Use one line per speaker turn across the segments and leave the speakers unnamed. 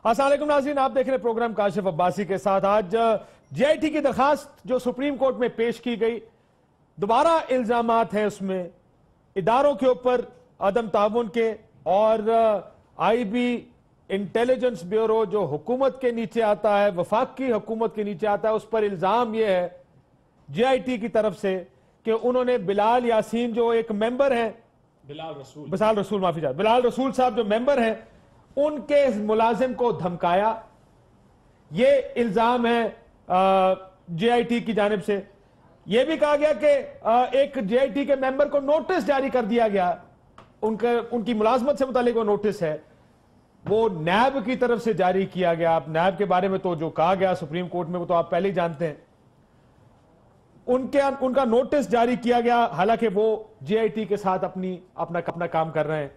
السلام علیکم ناظرین، آپ دیکھ رہے ہیں پروگرام کاشف عباسی کے ساتھ۔ آج جے آئی ٹی کی درخواست جو سپریم کورٹ میں پیش کی گئی، دوبارہ الزامات ہیں اس میں اداروں کے اوپر عدم تعاون کے، اور آئی بی انٹیلیجنس بیورو جو حکومت کے نیچے آتا ہے، وفاقی حکومت کے نیچے آتا ہے، اس پر الزام یہ ہے جے آئی ٹی کی طرف سے کہ انہوں نے بلال یاسین جو ایک ممبر ہیں، بلال رسول صاحب جو ممبر ہیں، ان کے ملازم کو دھمکایا۔ یہ الزام ہے جے آئی ٹی کی جانب سے۔ یہ بھی کہا گیا کہ ایک جے آئی ٹی کے ممبر کو نوٹس جاری کر دیا گیا، ان کی ملازمت سے متعلق وہ نوٹس ہے، وہ نیب کی طرف سے جاری کیا گیا۔ آپ نیب کے بارے میں تو جو کہا گیا سپریم کورٹ میں وہ تو آپ پہلے ہی جانتے ہیں۔ ان کا نوٹس جاری کیا گیا، حالانکہ وہ جے آئی ٹی کے ساتھ اپنا کام کر رہے ہیں۔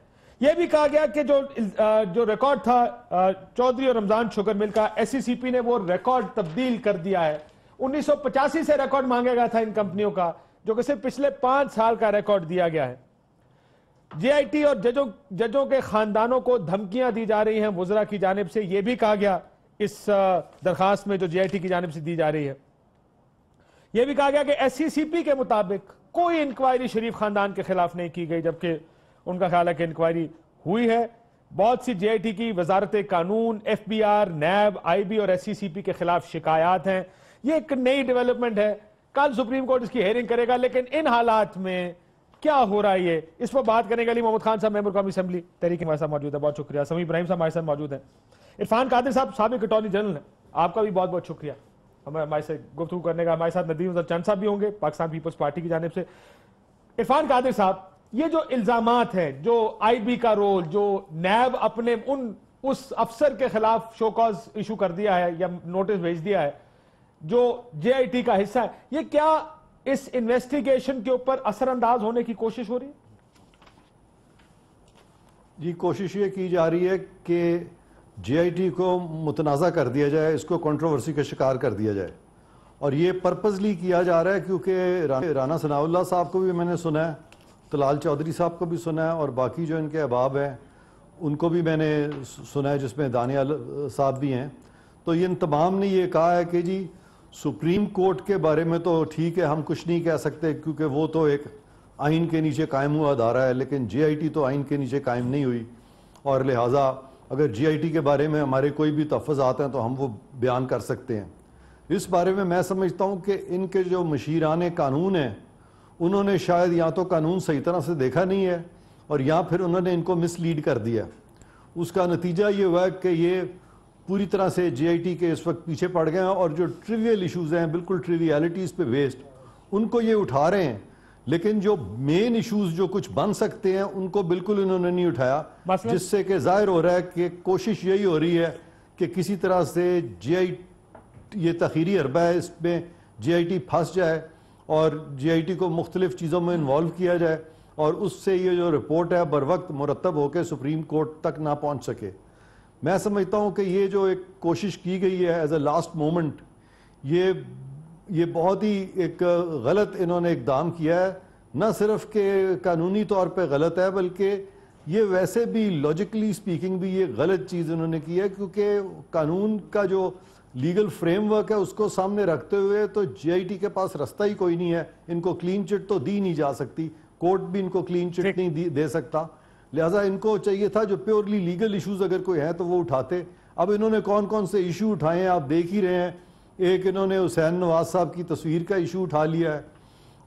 یہ بھی کہا گیا کہ جو ریکارڈ تھا چودھری اور رمضان شوگر مل کا، ایس سی سی پی نے وہ ریکارڈ تبدیل کر دیا ہے۔ 1985 سے ریکارڈ مانگا گیا تھا ان کمپنیوں کا، جو کہ صرف پچھلے 5 سال کا ریکارڈ دیا گیا ہے۔ جے آئی ٹی اور ججوں کے خاندانوں کو دھمکیاں دی جا رہی ہیں وزراء کی جانب سے، یہ بھی کہا گیا اس درخواست میں جو جے آئی ٹی کی جانب سے دی جا رہی ہے۔ یہ بھی کہا گیا کہ ایس سی سی پی کے مطابق کوئی انکوائری شریف خاندان کے خلاف نہیں کی گئی، جبکہ ان کا خیال ہے کہ انکوائری ہوئی ہے۔ بہت سی جے آئی ٹی کی وزارت قانون، F B R, NAB, I B اور ایس سی سی پی کے خلاف شکایات ہیں۔ یہ ایک نئی ڈیولپمنٹ ہے، کل سپریم کورٹ اس کی ہیئرنگ کرے گا، لیکن ان حالات میں کیا ہو رہا ہے یہ اس پر بات کرنے کے لیے محمد خان صاحب، ممبر قومی اسمبلی تحریک ہمارے ساتھ موجود ہے، بہت شکریہ۔ سمیع ابراہیم صاحب ہمارے ساتھ موجود ہیں۔ عرفان قادر صاحب سابق اٹارنی جنرل ہیں، آپ کا بھی بہت بہت شکریہ ہمارے سے گفتگو کرنے کا۔ ہمارے ساتھ ندیم افضل چند صاحب بھی ہوں گے پاکستان پیپلز پارٹی کی جانب سے۔ عرفان قادر صاحب، یہ جو الزامات ہیں، جو آئی بی کا رول، جو نیب اپنے اس افسر کے خلاف شو کاز ایشو کر دیا ہے یا نوٹس بھیج دیا ہے جو جے آئی ٹی کا حصہ ہے، یہ کیا اس انویسٹیگیشن کے اوپر اثر انداز ہونے کی کوشش ہو رہی ہے؟
جی، کوشش یہ کی جا رہی ہے کہ جے آئی ٹی کو متنازع کر دیا جائے، اس کو کنٹروورسی کا شکار کر دیا جائے، اور یہ پرپزلی کیا جا رہا ہے کیونکہ رانا ثناء اللہ صاحب کو بھی میں نے سنا ہے، طلال چودھری صاحب کو بھی سنا ہے، اور باقی جو ان کے احباب ہیں ان کو بھی میں نے سنا ہے، جس میں دانیال صاحب بھی ہیں۔ تو ان تمام نے یہ کہا ہے کہ جی سپریم کورٹ کے بارے میں تو ٹھیک ہے، ہم کچھ نہیں کہہ سکتے کیونکہ وہ تو ایک آئین کے نیچے قائم ہوا ادارہ ہے، لیکن جے آئی ٹی تو آئین کے نیچے قائم نہیں ہوئی، اور لہٰذا اگر جے آئی ٹی کے بارے میں ہمارے کوئی بھی تحفظات ہیں تو ہم وہ بیان کر سکتے ہیں۔ اس بارے میں سمجھتا ہوں کہ ان کے جو مشیران قانون ہیں انہوں نے شاید یا تو قانون صحیح طرح سے دیکھا نہیں ہے، اور یا پھر انہوں نے ان کو مس لیڈ کر دیا۔ اس کا نتیجہ یہ ہوا کہ یہ پوری طرح سے جے آئی ٹی کے اس وقت پیچھے پڑ گئے ہیں، اور جو ٹریویل ایشوز ہیں، بالکل ٹریویلٹیز پہ بیسڈ، ان کو یہ اٹھا رہے ہیں، لیکن جو مین ایشوز جو کچھ بن سکتے ہیں ان کو بالکل انہوں نے نہیں اٹھایا، جس سے کہ ظاہر ہو رہا ہے کہ کوشش یہی ہو رہی ہے کہ کسی طرح سے جے آئی یہ تاخیری حربہ ہے، اس میں جے آئی ٹی پھنس جائے اور جے آئی ٹی کو مختلف چیزوں میں انوالو کیا جائے، اور اس سے یہ جو رپورٹ ہے بر وقت مرتب ہو کے سپریم کورٹ تک نہ پہنچ سکے۔ میں سمجھتا ہوں کہ یہ جو ایک کوشش کی گئی ہے ایز اے لاسٹ مومنٹ، یہ بہت ہی ایک غلط انہوں نے اقدام کیا ہے۔ نہ صرف کہ قانونی طور پہ غلط ہے، بلکہ یہ ویسے بھی لاجیکلی سپیکنگ بھی یہ غلط چیز انہوں نے کی ہے، کیونکہ قانون کا جو لیگل فریم ورک ہے اس کو سامنے رکھتے ہوئے تو جے آئی ٹی کے پاس رستہ ہی کوئی نہیں ہے، ان کو کلین چٹ تو دی نہیں جا سکتی، کورٹ بھی ان کو کلین چٹ نہیں دے سکتا، لہٰذا ان کو چاہیے تھا جو پیورلی لیگل ایشوز اگر کوئی ہیں تو وہ اٹھاتے۔ اب انہوں نے کون کون سے ایشو اٹھائے ہیں آپ دیکھ ہی رہے ہیں۔ ایک انہوں نے حسین نواز صاحب کی تصویر کا ایشو اٹھا لیا ہے،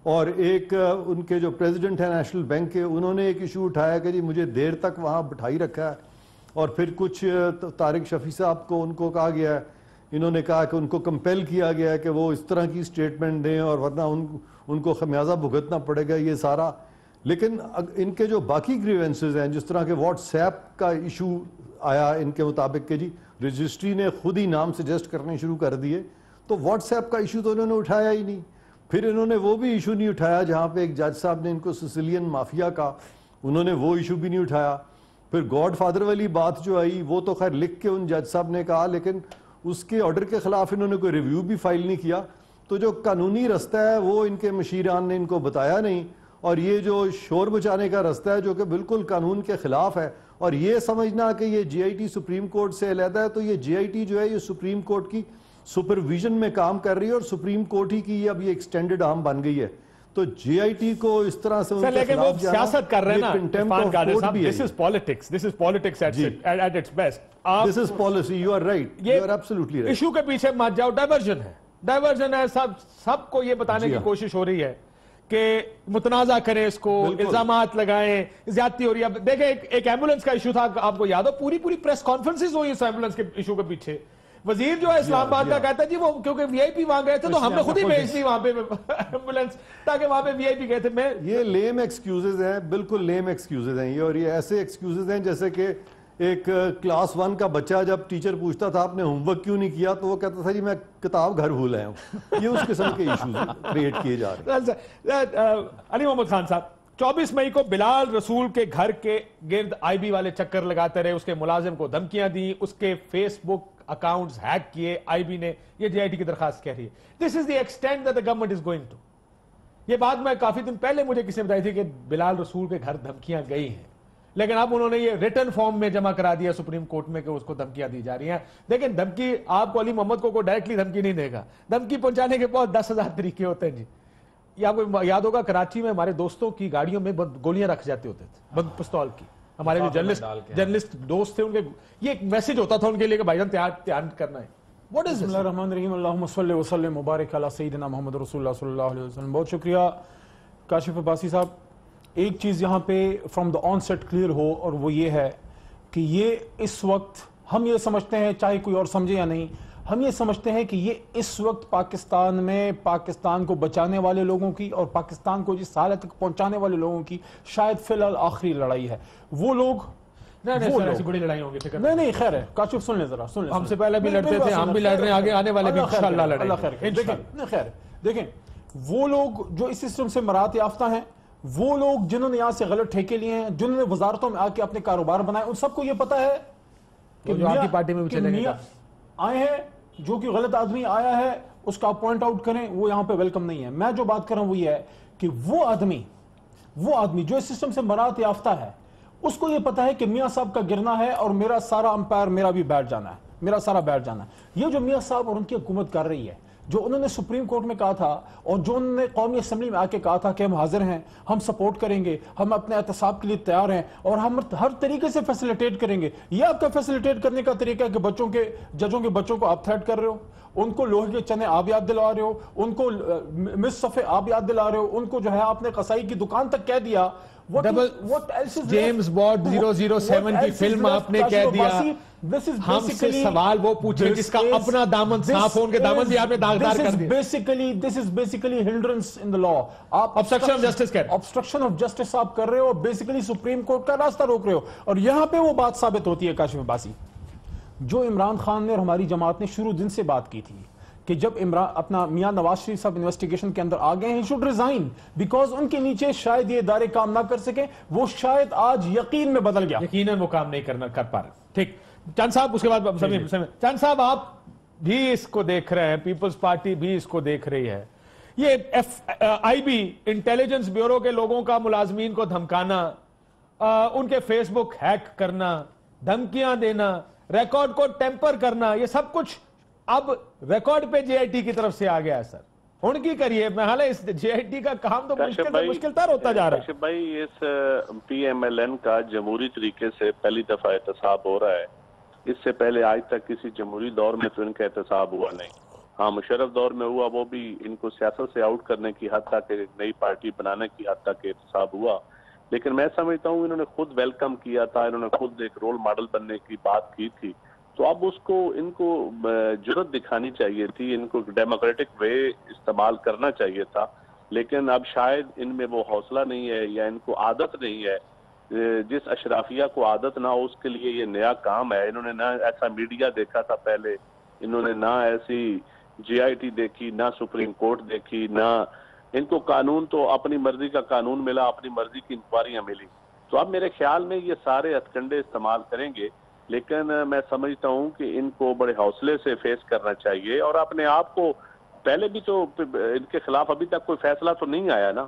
اور ایک ان کے جو پریزیڈنٹ ہیں نیشنل بینک کے، انہوں نے ایک ایشو اٹھایا کہ جی مجھے دیر تک وہاں بٹھائی رکھا ہے، اور پھر کچھ طارق شفیع صاحب کو ان کو کہا گیا ہے، انہوں نے کہا کہ ان کو کمپیل کیا گیا ہے کہ وہ اس طرح کی سٹیٹمنٹ دیں اور ورنہ ان کو خمیازہ بھگتنا پڑے گا، یہ سارا۔ لیکن ان کے جو باقی گریونسز ہیں، جس طرح کے واٹس ایپ کا ایشو آیا ان کے مطابق کہ جی رجسٹری نے خود ہی نام سجیسٹ کرنے شروع کر دیے، تو واٹس ایپ کا ایشو تو انہوں نے اٹھایا ہی نہیں۔ پھر انہوں نے وہ بھی ایشو نہیں اٹھایا جہاں پہ ایک جج صاحب نے ان کو سسیلین مافیا کا، انہوں نے وہ ایشو بھی نہیں اٹھایا۔ پھر گاڈ فادر والی بات جو آئی وہ تو خیر لکھ کے ان جج صاحب نے کہا، لیکن اس کے آرڈر کے خلاف انہوں نے کوئی ریویو بھی فائل نہیں کیا۔ تو جو قانونی رستہ ہے وہ ان کے مشیران نے ان کو بتایا نہیں، اور یہ جو شور مچانے کا رستہ ہے جو کہ بالکل قانون کے خلاف ہے اور یہ سمجھنا کہ یہ جے آئی ٹی سپریم کورٹ سے علیحدہ ہے، تو یہ جے آئی ٹی جو ہے یہ سپریم کورٹ کی سپرویژن میں کام کر رہی ہے، اور سپریم کورٹ ہی کی اب یہ ایکسٹینڈڈ آرم بن گئی ہے. تو جے آئی ٹی کو اس طرح سے
سر لیکن وہ سیاست کر رہے ہیں نا عرفان قادر صاحب. This is politics. This is politics at its best.
This is policy. You are right. You are absolutely right.
Issue کے پیچھے مت جاؤ. ڈائیورژن ہے. سب کو یہ بتانے کی کوشش ہو رہی ہے کہ متنازع کریں اس کو, الزامات لگائیں, زیادتی ہو رہی ہے. اب دیکھیں ایک ایمبولینس کا ایشو تھا, آپ کو یاد ہو پوری پریس کانفرنسز ہوئی اس ایمبولینس کے ایشو کے پیچھے. وزیر جو ہے اسلام آباد کا کہتا ہے جی وہ کیونکہ وی آئی پی وہاں گئے تھے تو ہم نے خود ہی بھیج دی وہاں پہ ایمبولینس تاکہ وہاں پہ وی آئی پی گئے تھے.
یہ لیم ایکسکیوزز ہیں, بالکل لیم ایکسکیوزز ہیں یہ, اور یہ ایسے ایکسکیوزز ہیں جیسے کہ ایک کلاس 1 کا بچہ جب ٹیچر پوچھتا تھا آپ نے ہوم ورک کیوں نہیں کیا تو وہ کہتا تھا جی میں کتاب گھر بھول آیا ہوں. یہ اس قسم کے ایشوز کریٹ کیے جا رہے ہیں.
علی محمد خان صاحب, 24 مئی کو بلال رسول کے گھر کے گرد آئی بی والے چکر لگاتے رہے, اس کے ملازم کو دھمکیاں دی, اس کے فیس بک اکاؤنٹس ہیک کیے آئی بی نے. یہ جے آئی ٹی کی درخواست کہہ رہی ہے. This is the extent that the government is going to. یہ بات میں کافی دن پہلے مجھے کسی نے بتائی تھی کہ بلال رسول کے گھر دھمکیاں گئی ہیں, لیکن اب انہوں نے یہ ریٹن فارم میں جمع کرا دیا سپریم کورٹ میں کہ اس کو دھمکیاں دی جا رہی ہیں. لیکن دھمکی آپ کو علی محمد کو ڈائریکٹلی دھمکی نہیں دے گا. دھمکی پہنچانے کے بہت 10,000 طریقے ہوتے ہیں جی. یہ آپ کو یاد ہوگا کراچی میں ہمارے دوستوں کی گاڑیوں میں گولیاں رکھ جاتے ہوتے تھے, بند پستول کی. ہمارے جو جرنلسٹ دوست تھے ان کے یہ ایک میسج ہوتا تھا ان کے لیے کہ بھائی جان تیار کرنا ہے. What is
بسم اللہ الرحمن الرحیم. اللہم صلی وسلم مبارک علی سیدنا محمد رسول اللہ صلی اللہ علیہ وسلم. بہت شکریہ کاشف عباسی صاحب. ایک چیز یہاں پہ from the onset clear ہو, اور وہ یہ ہے کہ یہ اس وقت ہم یہ سمجھتے ہیں, چاہے کوئی اور سمجھے یا نہیں, ہم یہ سمجھتے ہیں کہ یہ اس وقت پاکستان میں پاکستان کو بچانے والے لوگوں کی اور پاکستان کو جس حالت تک پہنچانے والے لوگوں کی شاید فی الحال آخری لڑائی ہے. وہ لوگ
ایسی بڑی لڑائی ہوگی.
نہیں خیر ہے کاشف, سن لیں ذرا, سن لیں.
ہم سے پہلے بھی لڑتے تھے, ہم بھی لڑ رہے ہیں, آگے آنے والے بھی انشاءاللہ لڑیں گے.
خیر دیکھیں, وہ لوگ جو اس سسٹم سے مراد یافتہ ہیں, وہ لوگ جنہوں نے یہاں سے غلط ٹھیکے لیے ہیں, جنہوں نے وزارتوں میں آ کے اپنے کاروبار بنائے, ان سب کو یہ پتا ہے کہ
آپ کی پارٹی میں بھی چلیں گے
آئے ہیں. جو کہ غلط آدمی آیا ہے اس کا پوائنٹ آؤٹ کریں, وہ یہاں پہ ویلکم نہیں ہے. میں جو بات کر رہا ہوں وہ یہ ہے کہ وہ آدمی جو اس سسٹم سے مراد یافتہ ہے, اس کو یہ پتا ہے کہ میاں صاحب کا گرنا ہے اور میرا سارا امپائر میرا بھی بیٹھ جانا ہے, میرا سارا بیٹھ جانا ہے. یہ جو میاں صاحب اور ان کی حکومت کر رہی ہے, جو انہوں نے سپریم کورٹ میں کہا تھا اور جو انہوں نے قومی اسمبلی میں آ کے کہا تھا کہ ہم حاضر ہیں, ہم سپورٹ کریں گے, ہم اپنے احتساب کے لیے تیار ہیں اور ہم ہر طریقے سے فیسیلیٹیٹ کریں گے. یہ آپ کا فیسیلیٹیٹ کرنے کا طریقہ ہے کہ ججوں کے بچوں کو آپ تھریٹ کر رہے ہو, ان کو لوہے کے چنے آپ یاد دلا رہے ہو, ان کو مس صفحے آپ یاد دلا رہے ہو, ان کو جو ہے آپ نے قصائی کی دکان تک کہہ دیا.
جیمز بانڈ 007 کی فلم آپ نے کہہ دیا. ہم سے سوال وہ پوچھیں جس کا اپنا دامن صاف ہو, ان کے دامن بھی آپ نے داغدار کر دیا.
This is basically hindrance in the law. آپ
obstruction of justice کہہ رہے ہیں.
obstruction of justice آپ کر رہے ہو, بیسیکلی سپریم کورٹ کا راستہ روک رہے ہو. اور یہاں پہ وہ بات ثابت ہوتی ہے کاشف عباسی, جو عمران خان نے اور ہماری جماعت نے شروع دن سے بات کی تھی کہ جب اپنا میاں نواز شریف صاحب انویسٹیگیشن کے اندر آ گئے ہیں, he should resign because ان کے نیچے شاید یہ ادارے کام نہ کر سکیں. وہ شاید آج یقین میں بدل گیا,
یقیناً وہ کام نہیں کر پا رہے. ٹھیک, چند صاحب اس کے بعد چند صاحب آپ بھی اس کو دیکھ رہے ہیں, پیپلز پارٹی بھی اس کو دیکھ رہی ہے. یہ آئی بی انٹیلیجنس بیورو کے لوگوں کا ملازمین کو دھمکانا, ان کے فیس بک ہیک کرنا, دھمکیاں دینا, ریکارڈ کو ٹیمپر کرنا, یہ سب کچھ اب ریکارڈ پہ جے آئی ٹی کی طرف سے آ گیا ہے. سر ان کی کریے میں حالہ اس جے آئی ٹی کا کام تو مشکل تر ہوتا جا رہا ہے.
کاشف بھائی, اس پی ایم ایل این کا جمہوری طریقے سے پہلی دفعہ احتساب ہو رہا ہے. اس سے پہلے آج تک کسی جمہوری دور میں تو ان کا احتساب ہوا نہیں. ہاں مشرف دور میں ہوا, وہ بھی ان کو سیاست سے آؤٹ کرنے کی حد تک, ایک نئی پارٹی بنانے کی حد تک احتساب ہوا. لیکن میں سمجھتا ہوں انہوں نے خود ویلکم کیا تھا, انہوں نے خود ایک رول ماڈل بننے کی بات کی تھی. تو اب ان کو جرأت دکھانی چاہیے تھی, ان کو ڈیموکریٹک وے استعمال کرنا چاہیے تھا. لیکن اب شاید ان میں وہ حوصلہ نہیں ہے یا ان کو عادت نہیں ہے. جس اشرافیہ کو عادت نہ ہو اس کے لیے یہ نیا کام ہے. انہوں نے نہ ایسا میڈیا دیکھا تھا پہلے, انہوں نے نہ ایسی جے آئی ٹی دیکھی, نہ سپریم کورٹ دیکھی, نہ ان کو قانون تو اپنی مرضی کا قانون ملا, اپنی مرضی کی انکوائریاں ملی. تو اب میرے خیال میں یہ سارے ہتھ کنڈے استعمال کریں گے. لیکن میں سمجھتا ہوں کہ ان کو بڑے حوصلے سے فیس کرنا چاہیے, اور اپنے آپ کو پہلے بھی تو ان کے خلاف ابھی تک کوئی فیصلہ تو نہیں آیا نا.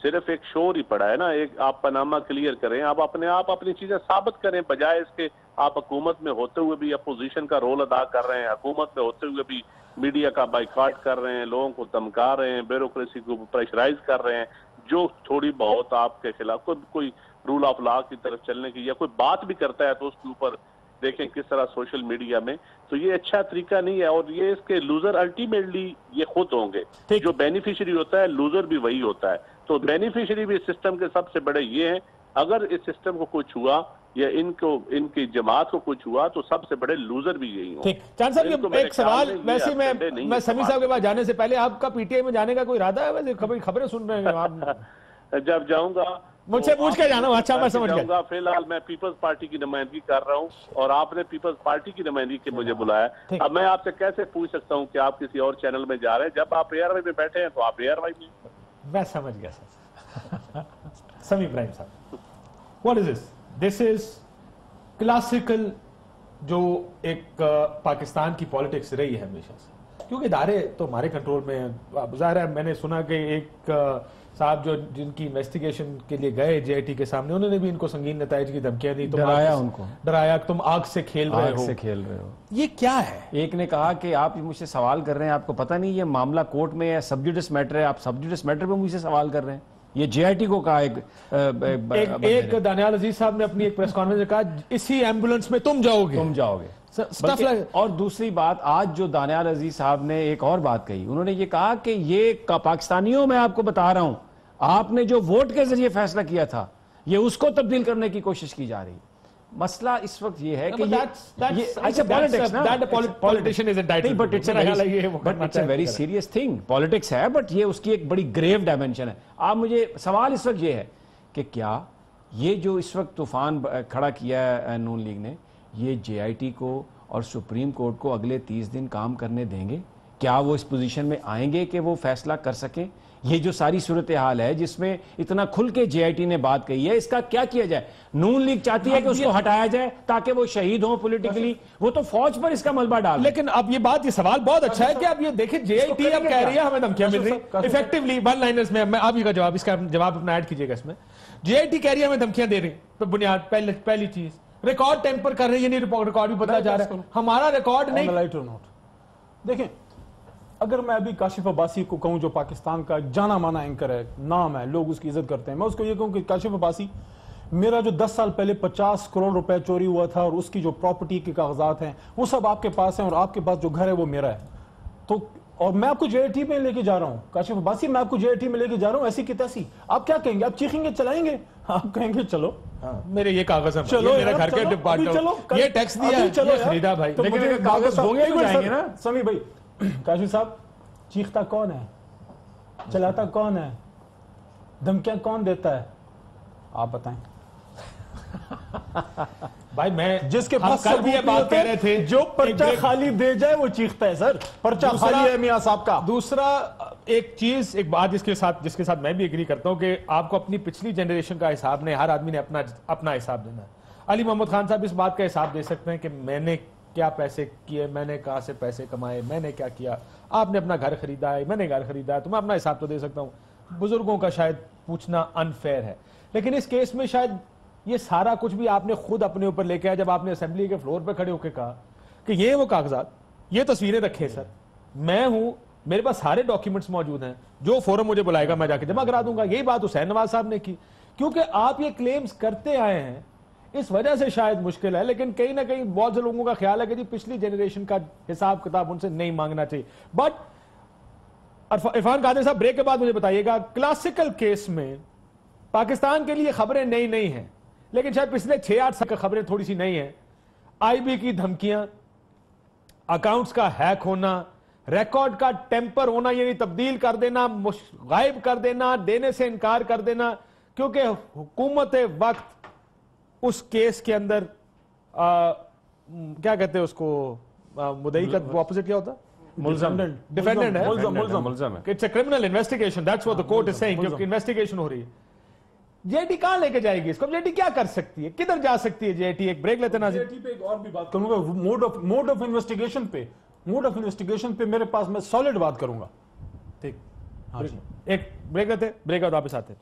صرف ایک شور ہی پڑا ہے نا. ایک آپ پاناما کلیئر کریں, آپ اپنے آپ اپنی چیزیں ثابت کریں, بجائے اس کے آپ حکومت میں ہوتے ہوئے بھی اپوزیشن کا رول ادا کر رہے ہیں, حکومت میں ہوتے ہوئے بھی میڈیا کا بائیکاٹ کر رہے ہیں, لوگوں کو دھمکا رہے ہیں, بیوروکریسی کو پریشرائز کر رہے ہیں, جو تھوڑی بہت آپ کے خلاف کوئی رول آف لا کی طرف چلنے کی یا کوئی بات بھی کرتا ہے تو اس کے اوپر دیکھیں کس طرح سوشل میڈیا میں, تو یہ اچھا طریقہ نہیں ہے. اور یہ اس کے لوزر الٹیمیٹلی یہ خود ہوں گے, جو بینیفیشری ہوتا ہے لوزر بھی وہی ہوتا ہے. تو بینیفیشری بھی اس سسٹم کے سب سے بڑے یہ ہیں, اگر اس سسٹم کو کچھ ہوا یا ان کی جماعت کو کچھ ہوا تو سب سے بڑے لوزر بھی یہی ہوں.
ٹھیک, چاند صاحب ایک سوال, ویسے میں سمیع صاحب کے پاس جانے سے پہلے آپ کا پی ٹی آئی میں جانے کا کوئی ارادہ ہے؟ ویسے خبریں سن رہے ہیں آپ.
جب جاؤں گا
مجھ سے پوچھ کے جانا. اچھا, میں سمجھ گیا.
فی الحال میں پیپلز پارٹی کی نمائندگی کر رہا ہوں اور آپ نے پیپلز پارٹی کی نمائندگی کے مجھے بلایا. اب میں آپ سے کیسے پوچھ سکتا ہوں کہ آپ کسی اور چینل میں جا رہے ہیں؟ جب آپ اے آر وائی میں بیٹھے ہیں تو آپ اے آر وائی میں.
میں سمجھ گیا سر. سمیع ابراہیم صاحب, what is this? This is classical جو ایک پاکستان کی پالیٹکس رہی ہے ہمیشہ سے, کیونکہ ادارے تو ہمارے کنٹرول میں ہیں. ظاہر ہے میں نے سنا کہ ایک صاحب جو جن کی انویسٹیگیشن کے لیے گئے جے آئی ٹی کے سامنے, انہوں نے بھی ان کو سنگین نتائج کی دھمکیاں دی,
ڈرایا ان کو,
ڈرایا تم آگ سے کھیل رہے ہو. یہ کیا ہے؟
ایک نے کہا کہ آپ مجھ سے سوال کر رہے ہیں, آپ کو پتہ نہیں یہ معاملہ کورٹ میں ہے, سب جوڈس میٹر ہے, آپ سب جوڈس میٹر پہ مجھ سے سوال کر رہے ہیں. یہ جے آئی ٹی کو کہا.
ایک دانیال عزیز صاحب نے اپنی ایک پریس کانفرنس میں کہا اسی ایمبولنس میں تم جاؤ گے.
اور دوسری بات, آج جو دانیال عزیز صاحب نے ایک اور بات کہی, انہوں نے یہ کہا کہ یہ پاکستانیوں میں آپ کو بتا رہا ہوں, آپ نے جو ووٹ کے ذریعے فیصلہ کیا تھا یہ اس کو تبدیل کرنے کی کوشش کی جا رہی. مسئلہ اس وقت یہ ہے کہ ویری سیریس تھنگ, پالیٹکس ہے, بٹ یہ اس کی ایک بڑی گریو ڈائمینشن ہے. آپ مجھے سوال اس وقت یہ ہے کہ کیا یہ جو اس وقت طوفان کھڑا کیا ہے نون لیگ نے, یہ جے آئی ٹی کو اور سپریم کورٹ کو اگلے 30 دن کام کرنے دیں گے؟ کیا وہ اس پوزیشن میں آئیں گے کہ وہ فیصلہ کر سکیں؟ یہ جو ساری صورتحال ہے جس میں اتنا کھل کے جے آئی ٹی نے بات کہی ہے, اس کا کیا کیا جائے؟ نون لیگ چاہتی ہے کہ اس کو ہٹایا جائے تاکہ وہ شہید ہوں پولیٹیکلی, وہ تو فوج پر اس کا ملبہ ڈال.
لیکن اب یہ بات, یہ سوال بہت اچھا ہے کہ اب یہ دیکھیں جے آئی ٹی اب کہہ رہی ہے ہمیں دھمکیاں مل رہی ایفیکٹیولی ون لائنرز میں آپ ہی کا جواب, اس کا جواب اپنا ایڈ کیجئے گا. اس میں جے آئی ٹی کہہ رہی ہے ہمیں دھمکیاں دے رہی ہیں, بنیاد پہلی چیز ریکارڈ ٹیمپر کر رہے ہیں, یعنی ریکارڈ بھی بدلا جا رہا ہے, ہمارا ریکارڈ نہیں.
دیکھیں اگر میں ابھی کاشف عباسی کو کہوں جو پاکستان کا جانا مانا اینکر ہے, نام ہے, لوگ اس کی عزت کرتے ہیں, میں اس کو یہ کہوں کہ کاشف عباسی میرا جو 10 سال پہلے 50 کروڑ روپے چوری ہوا تھا اور اس کی جو پراپرٹی کے کاغذات ہیں وہ سب آپ کے پاس ہیں, اور آپ کے پاس جو گھر ہے وہ میرا ہے. تو اور میں آپ کو جے آئی ٹی میں لے کے جا رہا ہوں, کاشف عباسی میں آپ کو جے آئی ٹی میں لے کے جا رہا ہوں, ایسی کی تیسی. آپ کیا کہیں گے؟ آپ چیخیں گے, چلائیں گے؟ آپ کہیں گے چلو
میرے یہ کاغذ ہیں, چلو میرے گھر کے ڈپارٹمنٹ, یہ ٹیکس دیا ہے, یہ خریدا بھائی.
لیکن کاغذ ہوں گے تو جائیں گے نا.
سمیع بھائی, کاشف صاحب چیختا کون ہے, چلاتا کون ہے, دھمکیاں کون دیتا ہے, آپ بتائیں.
بھائی میں
جس کے پاس
کل بھی یہ بات کہہ رہے تھے,
جو پرچہ خالی دے جائے وہ چیختا ہے. سر پرچہ خالی ہے میاں صاحب کا.
دوسرا ایک چیز, ایک بات جس کے ساتھ میں بھی ایگری کرتا ہوں کہ آپ کو اپنی پچھلی جنریشن کا حساب نہیں, ہر آدمی نے اپنا حساب دینا ہے. علی محمد خان صاحب اس بات کا حساب دے سکتے ہیں کہ میں نے کیا پیسے کیے, میں نے کہاں سے پیسے کمائے, میں نے کیا کیا. آپ نے اپنا گھر خریدا ہے, میں نے گھر خریدا ہے, تو میں اپنا حساب تو دے سکتا ہوں. بزرگوں کا شاید پوچھنا انفیئر ہے, لیکن اس کیس میں شاید یہ سارا کچھ بھی آپ نے خود اپنے اوپر لے کے آیا جب آپ نے اسمبلی کے فلور پہ کھڑے ہو کے کہا کہ یہ وہ کاغذات, یہ تصویریں رکھے سر, میں ہوں, میرے پاس سارے ڈاکیومنٹس موجود ہیں, جو فورم مجھے بلائے گا میں جا کے جمع کرا دوں گا. یہی بات حسین نواز صاحب نے کی, کیونکہ آپ یہ کلیمز کرتے آئے ہیں, اس وجہ سے شاید مشکل ہے. لیکن کہیں نہ کہیں بہت سے لوگوں کا خیال ہے کہ جی پچھلی جنریشن کا حساب کتاب ان سے نہیں مانگنا چاہیے. بٹ عرفان قادر صاحب بریک کے بعد مجھے بتائیے گا, کلاسیکل کیس میں پاکستان کے لیے خبریں نئی نہیں ہیں, لیکن شاید پچھلے 6-8 سال کی خبریں تھوڑی سی نئی ہیں. آئی بی کی دھمکیاں, اکاؤنٹس کا ہیک ہونا, ریکارڈ کا ٹیمپر ہونا, یعنی تبدیل کر دینا, غائب کر دینا, دینے سے انکار کر دینا, کیونکہ حکومت وقت اس کیس کے اندر کیا کہتے ہیں اس کو, مدعی کا اپوزٹ کیا ہوتا ہے,
ملزم,
ڈیفینڈنٹ ہے,
ملزم ہے.
It's a criminal investigation, that's what the court is saying, کیونکہ انویسٹیگیشن ہو رہی ہے. جے آئی ٹی کہاں لے کے جائے گی اس کو؟ جے آئی ٹی کیا کر سکتی ہے, کدھر جا سکتی ہے جے آئی ٹی؟ ایک بریک لیتے ناظرین.
جے آئی ٹی پہ ایک اور بھی بات کروں گا, موڈ آف انویسٹیگیشن پہ میرے پاس میں سالڈ بات کروں گا. ٹھیک,
ایک بریک لیتے, بریک بعد واپس آتے ہیں.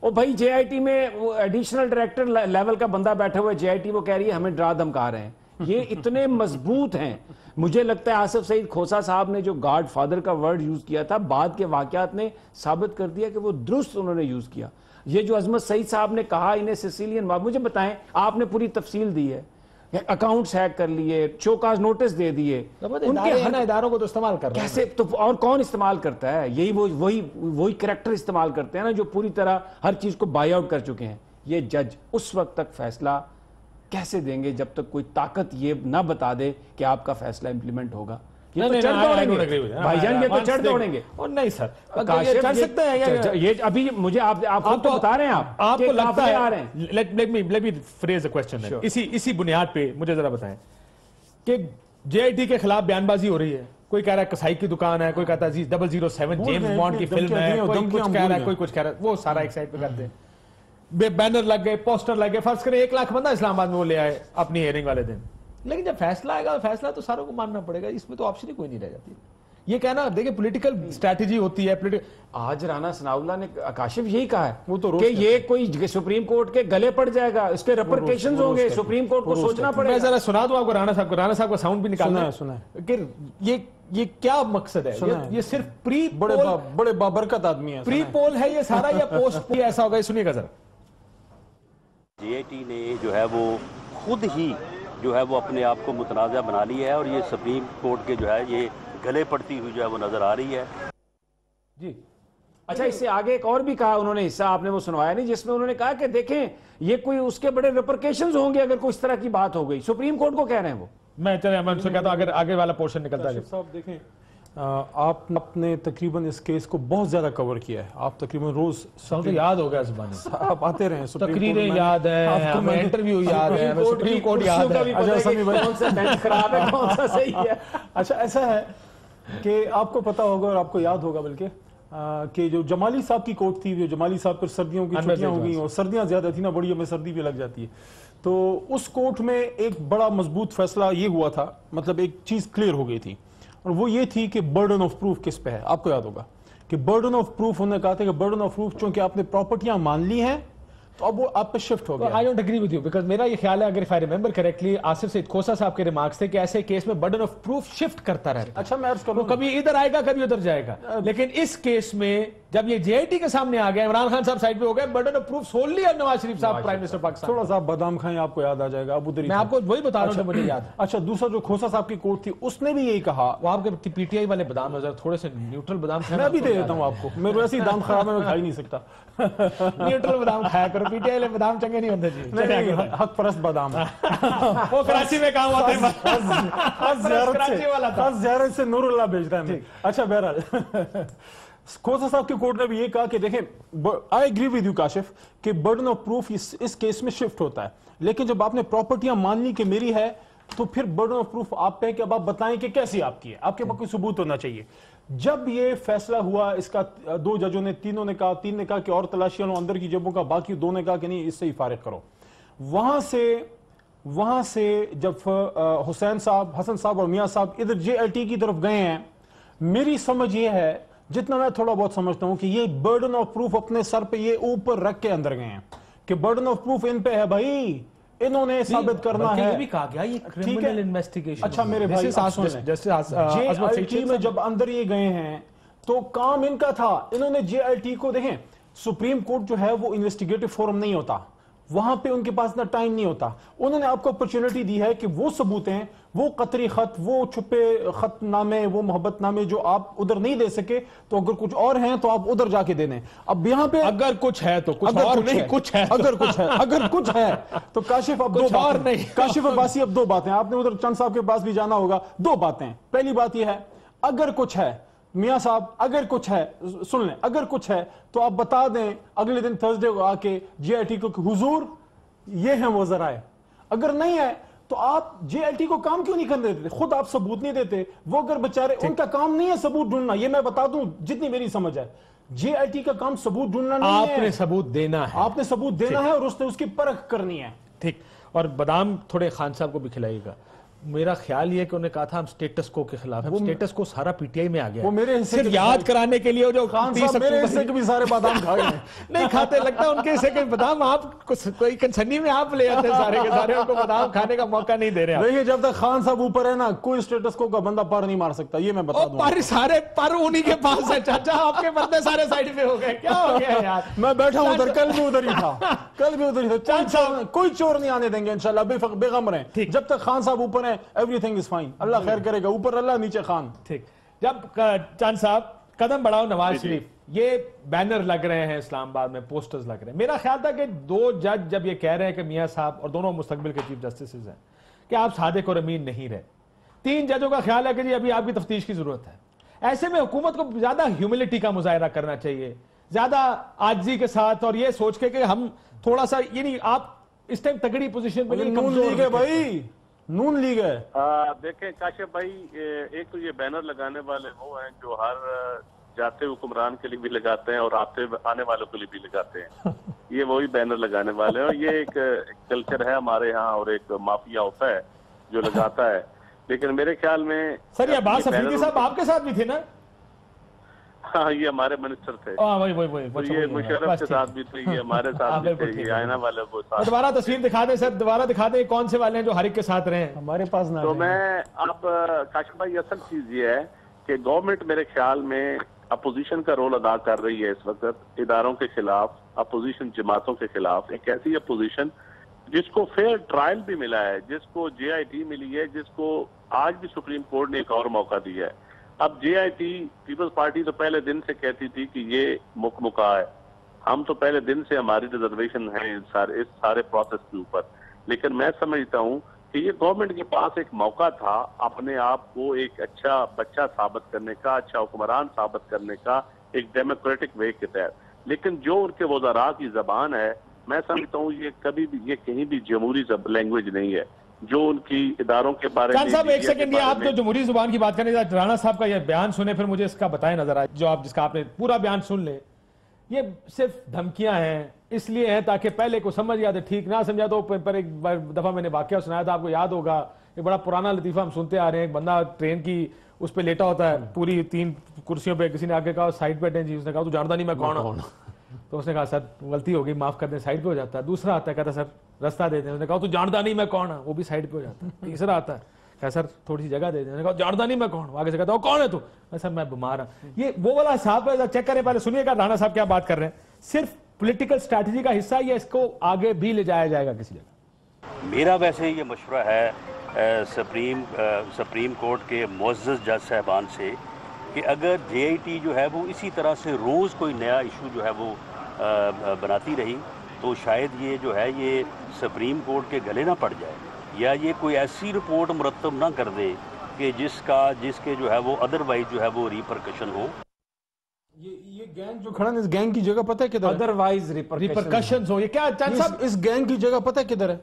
اور بھائی جے آئی ٹی میں ایڈیشنل ڈائریکٹر لیول کا بندہ بیٹھا ہوا ہے جے آئی ٹی، وہ کہہ رہی ہے ہمیں ڈرا دھمکا رہے ہیں. یہ اتنے مضبوط ہیں. مجھے لگتا ہے آصف سعید کھوسا صاحب نے جو گاڈ فادر کا ورڈ یوز کیا تھا، بعد کے واقعات نے ثابت کر دیا کہ وہ درست انہوں نے یوز کیا. یہ جو عظمت سعید صاحب نے کہا انہیں سیسیلین، مجھے بتائیں، آپ نے پوری تفصیل دی ہے، اکاؤنٹس ہیک کر لیے، شوکاز نوٹس دے دیے،
ان کے اداروں کو تو استعمال کر رہے ہیں.
کیسے تو اور کون استعمال کرتا ہے؟ یہی وہی کریکٹر استعمال کرتے ہیں نا جو پوری طرح ہر چیز کو بائی آؤٹ کر چکے ہیں. یہ جج اس وقت تک فیصلہ کیسے دیں گے جب تک کوئی طاقت یہ نہ بتا دے کہ آپ کا فیصلہ امپلیمنٹ ہوگا؟ یہ تو چڑھ دوڑیں گے بھائی جان، یہ تو چڑھ دوڑیں گے.
اور نہیں سر،
چڑھ سکتے ہیں یہ ابھی مجھے آپ خود تو بتا رہے ہیں،
آپ کو لگتا
آ رہے ہیں.
let me phrase a question اسی بنیاد پہ مجھے ذرا بتائیں کہ جے آئی ٹی کے خلاف بیان بازی ہو رہی ہے. کوئی کہہ رہا ہے کسائی کی دکان ہے، کوئی کہتا ہے 007 جیمز بانڈ کی فلم ہے، کوئی کچھ کہہ رہا ہے، کوئی کچھ کہہ رہا ہے. وہ سارا ایک سائڈ پہ کرتے ہیں. بینر لگ گئے، پوسٹر لگ گئے، فرض کریں 1 لاکھ بندہ اسلام آباد میں وہ لے آئے اپنی ہیئرنگ والے دن. لیکن جب فیصلہ آئے گا، فیصلہ تو ساروں کو ماننا پڑے گا. اس میں تو آپشن ہی کوئی نہیں رہ جاتی. یہ کہنا دیکھیں پولیٹیکل اسٹریٹجی ہوتی ہے.
آج رانا ثناء اللہ نے کاشف یہی کہا ہے کہ یہ کوئی سپریم کورٹ کے گلے پڑ جائے گا، اس کے ریپرکیشنز ہوں گے، سپریم کورٹ کو سوچنا پڑے گا.
میں ذرا سنا دوں آپ کو رانا صاحب کا ساؤنڈ بھی نکالنا ہے کہ یہ کیا مقصد ہے. یہ صرف
بڑے بابرکت آدمی ہے،
پری پول ہے یہ سارا یا پوسٹ ایسا ہوگا؟ سنیے گا ذرا.
جے آئی ٹی نے جو ہے وہ خود ہی جو ہے وہ اپنے آپ کو متنازع بنا لیا ہے، اور یہ سپریم کورٹ کے جو ہے یہ گلے پڑتی ہوئی جو ہے وہ نظر آ رہی ہے.
جی اچھا، اس سے آگے ایک اور بھی کہا انہوں نے، حصہ آپ نے وہ سنوایا نہیں، جس میں انہوں نے کہا کہ دیکھیں یہ کوئی اس کے بڑے ریپرکیشنز ہوں گے اگر کوئی اس طرح کی بات ہو گئی. سپریم کورٹ کو کہہ رہے ہیں وہ. میں
ان سے کہتا ہوں اگر آگے والا پورشن نکلتا ہے.
صاحب دیکھیں، آپ نے تقریباً اس کیس کو بہت زیادہ کور کیا ہے. آپ تقریباً روز
تو یاد ہو گیا زبانی،
آپ آتے رہے ہیں،
تقریریں یاد ہیں، انٹرویو یاد ہے، سپریم کورٹ یاد ہے.
اچھا ایسا ہے کہ آپ کو پتا ہوگا اور آپ کو یاد ہوگا بلکہ کہ جو جمالی صاحب کی کوٹ تھی، جو جمالی صاحب پر سردیوں کی چھٹیاں ہو گئی اور سردیاں زیادہ تھی نا، بڑی ہمیں سردی بھی لگ جاتی ہے. تو اس کوٹ میں ایک بڑا مضبوط فیصلہ یہ ہوا تھا، مطلب ایک چیز کلیئر ہو گئی تھی، اور وہ یہ تھی کہ برڈن آف پروف کس پہ ہے. آپ کو یاد ہوگا کہ برڈن آف پروف انہوں نے کہا تھا کہ برڈن آف پروف چونکہ آپ نے پراپرٹیاں مان لی ہیں تو اب وہ آپ پہ شفٹ ہو گیا.
I don't agree with you because میرا یہ خیال ہے، اگر if I remember correctly، Asif سعید کھوسا صاحب کے ریمارکس تھے کہ ایسے کیس میں برڈن آف پروف شفٹ کرتا رہتا ہے.
اچھا میں عرض کروں،
کبھی ادھر آئے گا کبھی ادھر جائے گا. لیکن اس کیس میں جب یہ جے آئی ٹی کے سامنے آ گیا، عمران خان صاحب سائڈ پہ ہو گئے، برڈن آف پروف سول لیا نواز شریف صاحب پرائم منسٹر پاکستان.
تھوڑا سا بادام کھائیں آپ کو یاد آ جائے گا. اب ادھر
میں آپ کو وہی بتا رہا ہوں جو مجھے یاد ہے.
اچھا دوسرا جو کھوسا صاحب کی کوٹ تھی، اس نے بھی یہی کہا.
وہ آپ کے پی ٹی آئی والے بادام نظر تھوڑے سے نیوٹرل بادام کھانا.
میں بھی دے دیتا ہوں آپ کو، میرے ویسے ہی دام خراب ہے، میں کھا ہی نہیں سکتا.
نیوٹرل بادام کھایا کرو، پی ٹی آئی والے بادام چنگے نہیں ہوتے جی.
حق پرست بادام ہے.
وہ کراچی میں کام آتا ہے،
زیارت سے نور اللہ بھیجتا ہے. اچھا بہرحال کھوسا صاحب کی کورٹ نے بھی یہ کہا کہ دیکھیں I agree with you Kashif کہ برڈن آف پروف اس کیس میں شفٹ ہوتا ہے، لیکن جب آپ نے پراپرٹیاں مان لی کہ میری ہے تو پھر برڈن آف پروف آپ پہ کہ اب آپ بتائیں کہ کیسی آپ کی ہے، آپ کے پاس کوئی ثبوت ہونا چاہیے. جب یہ فیصلہ ہوا اس کا، 2 ججوں نے، 3 نے کہا کہ اور تلاشیاں لو اندر کی جیبوں کا، باقی 2 نے کہا کہ نہیں اس سے ہی فارغ کرو. وہاں سے جب حسن صاحب اور میاں صاحب ادھر جے آئی ٹی کی طرف گئے ہیں، میری سمجھ یہ ہے جتنا میں تھوڑا بہت سمجھتا ہوں کہ یہ برڈن آف پروف اپنے سر پہ یہ اوپر رکھ کے اندر گئے ہیں کہ برڈن آف پروف ان پہ ہے بھائی، انہوں نے ثابت کرنا ہے.
یہ بھی کہا گیا یہ کرمنل انویسٹیگیشن.
اچھا میرے بھائی جے آئی ٹی میں جب اندر یہ گئے ہیں تو کام ان کا تھا، انہوں نے جے آئی ٹی کو، دیکھیں سپریم کورٹ جو ہے وہ انویسٹیگیٹو فورم نہیں ہوتا، وہاں پہ ان کے پاس اتنا ٹائم نہیں ہوتا. انہوں نے آپ کو اپرچونٹی دی ہے کہ وہ ثبوت ہیں، وہ قطری خط، وہ چھپے خط نامے، وہ محبت نامے جو آپ ادھر نہیں دے سکے، تو اگر کچھ اور ہیں تو آپ ادھر جا کے دے دیں. اب یہاں پہ
اگر کچھ ہے تو کچھ اور نہیں، کچھ ہے
اگر کچھ ہے تو کاشف اب دو بار نہیں، کاشف عباسی اب 2 باتیں، آپ نے ادھر چند صاحب کے پاس بھی جانا ہوگا. 2 باتیں، پہلی بات یہ ہے اگر کچھ ہے میاں صاحب، اگر کچھ ہے سن لیں، اگر کچھ ہے تو آپ بتا دیں اگلے دن تھرسڈے کو آ کے جے آئی ٹی کو کہ حضور یہ ہیں وہ ذرائع. اگر نہیں ہے تو آپ جے ایل ٹی کو کام کیوں نہیں کرنے دیتے؟ خود آپ ثبوت نہیں دیتے. وہ اگر بچارے ان کا کام نہیں ہے ثبوت ڈھونڈنا، یہ میں بتا دوں جتنی میری سمجھ ہے، جے ایل ٹی کا کام ثبوت ڈھونڈنا نہیں ہے،
آپ نے ثبوت دینا ہے،
آپ نے ثبوت دینا ہے اور اس نے اس کی پرکھ کرنی ہے.
ٹھیک. اور بادام تھوڑے خان صاحب کو بھی کھلائیے گا. میرا خیال یہ ہے کہ انہوں نے کہا تھا ہم سٹیٹس کو کے خلاف ہیں. سٹیٹس کو سارا پی ٹی آئی میں آ گیا.
وہ میرے حصے
صرف یاد کرانے کے لیے جو
خان صاحب میرے حصے کے بھی سارے بادام کھا گئے
نہیں کھاتے, لگتا ہے ان کے حصے کے بادام آپ کوئی کنسنی میں آپ لے آتے ہیں سارے کے سارے, ان کو بادام کھانے کا موقع نہیں دے رہے.
دیکھیے جب تک خان صاحب اوپر ہے نا کوئی سٹیٹس کو کا بندہ پر نہیں مار سکتا, یہ میں بتا دوں.
پر سارے پر انہی کے پاس ہے چاچا, آپ کے بندے سارے سائڈ پہ ہو گئے, کیا ہو گیا یار.
میں بیٹھا ہوں ادھر, کل بھی ادھر ہی تھا, کل بھی ادھر ہی تھا. کوئی چور نہیں آنے دیں گے انشاءاللہ, بے غم رہیں. جب تک خان صاحب اوپر ہیں ایوری تھنگ از فائن. اللہ خیر کرے گا, اوپر اللہ نیچے خان.
ٹھیک. جب چاند صاحب قدم بڑھاؤ نواز شریف, یہ بینر لگ رہے ہیں اسلام آباد میں, پوسٹرز لگ رہے ہیں. میرا خیال تھا کہ 2 جج جب یہ کہہ رہے ہیں کہ میاں صاحب, اور دونوں مستقبل کے چیف جسٹسز ہیں, کہ آپ صادق اور امین نہیں رہے, 3 ججوں کا خیال ہے کہ جی ابھی آپ کی تفتیش کی ضرورت ہے. ایسے میں حکومت کو زیادہ ہیوملٹی کا مظاہرہ کرنا چاہیے, زیادہ عاجزی کے ساتھ, اور یہ سوچ کے کہ ہم تھوڑا سا, یعنی آپ اس ٹائم تگڑی پوزیشن پہ
نون لیگ ہے بھائی, نون لیگ ہے.
دیکھیں کاشف بھائی, ایک تو یہ بینر لگانے والے وہ ہیں جو ہر جاتے حکمران کے لیے بھی لگاتے ہیں اور آنے والوں کے لیے بھی لگاتے ہیں. یہ وہی بینر لگانے والے ہیں, اور یہ ایک کلچر ہے ہمارے ہاں, اور ایک مافیا ہوتا ہے جو لگاتا ہے. لیکن میرے خیال میں
سر یہ عباس افریدی صاحب آپ کے ساتھ بھی تھے نا؟
ہاں یہ ہمارے منسٹر تھے, یہ مشرف کے ساتھ بھی تھے, یہ ہمارے ساتھ بھی تھے, یہ آئینہ والے کو ساتھ.
دوبارہ تصویر دکھا دیں سر, دوبارہ دکھا دیں کون سے والے ہیں جو ہر ایک کے ساتھ رہے ہیں
ہمارے پاس نہ.
تو میں اب کاشف بھائی, اصل چیز یہ ہے کہ گورنمنٹ میرے خیال میں اپوزیشن کا رول ادا کر رہی ہے اس وقت, اداروں کے خلاف, اپوزیشن جماعتوں کے خلاف. ایک ایسی اپوزیشن جس کو فیئر ٹرائل بھی ملا ہے, جس کو جے آئی ٹی ملی ہے, جس کو آج بھی سپریم کورٹ نے ایک اور موقع دیا ہے. اب جے آئی ٹی پیپلز پارٹی تو پہلے دن سے کہتی تھی کہ یہ مکمکا ہے, ہم تو پہلے دن سے ہماری ریزرویشن ہے اس سارے پروسیس کے اوپر. لیکن میں سمجھتا ہوں کہ یہ گورنمنٹ کے پاس ایک موقع تھا اپنے آپ کو ایک اچھا بچہ ثابت کرنے کا, اچھا حکمران ثابت کرنے کا, ایک ڈیموکریٹک وے کے تحت. لیکن جو ان کے وزراء کی زبان ہے, میں سمجھتا ہوں یہ کبھی بھی, یہ کہیں بھی جمہوری لینگویج نہیں ہے. جو ان کی اداروں کے بارے میں.
چاند صاحب ایک سیکنڈ, یہ آپ جو جمہوری زبان کی بات کریں, رانا صاحب کا یہ بیان سنیں, پھر مجھے اس کا بتائیں نظر آئے, جو آپ جس کا آپ نے پورا بیان سن لیں. یہ صرف دھمکیاں ہیں, اس لیے ہیں تاکہ پہلے کو سمجھ گیا تو ٹھیک, نہ سمجھا تو پر ایک دفعہ میں نے واقعہ سنایا تھا, آپ کو یاد ہوگا, ایک بڑا پرانا لطیفہ ہم سنتے آ رہے ہیں. ایک بندہ ٹرین کی اس پہ لیٹا ہوتا ہے, پوری 3 کرسیوں پہ, کسی نے آگے کہا سائڈ پہ جی, اس نے کہا تو جانتا نہیں میں کون ہوں, تو اس نے کہا سر غلطی ہو گئی معاف کر دیں, سائڈ پہ ہو جاتا ہے. دوسرا آتا ہے, کہتا سر رستہ دے دیں, اس نے کہا تو جانتا نہیں میں کون ہوں, وہ بھی سائڈ پہ ہو جاتا ہے. تیسرا آتا ہے, کہا سر تھوڑی سی جگہ دے دیں, اس نے کہا جانتا نہیں میں کون ہوں, آگے سے کہتا وہ کون ہے تو, سر میں بیمار ہوں. یہ وہ والا حساب ہے, چیک کریں پہلے, سنیے گا رانا صاحب کیا بات کر رہے ہیں. صرف پولیٹیکل اسٹریٹجی کا حصہ, یا اس کو آگے بھی لے جایا جائے گا کسی جگہ؟
میرا ویسے یہ مشورہ ہے سپریم کورٹ کے معزز جج صاحبان سے کہ اگر جے آئی ٹی جو ہے وہ اسی طرح سے روز کوئی نیا ایشو جو ہے وہ بناتی رہی, تو شاید یہ جو ہے یہ سپریم کورٹ کے گلے نہ پڑ جائے, یا یہ کوئی ایسی رپورٹ مرتب نہ کر دے کہ جس کے جو ہے وہ ادروائز جو ہے وہ ریپرکشن ہو.
یہ گینگ جو کھڑا ہے, اس گینگ کی جگہ پتہ ہے کدھر ہے؟
ادروائز ریپرکشنز ہو. یہ کیا چاند صاحب,
اس گینگ کی جگہ پتہ ہے کدھر ہے؟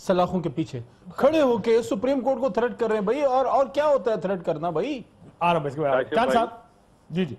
سلاخوں کے پیچھے کھڑے ہو کے سپریم کورٹ کو تھریٹ کر رہے ہیں بھائی. اور کیا ہوتا ہے تھریٹ کرنا بھائی؟
آ رہا ہوں چاند صاحب. جی جی,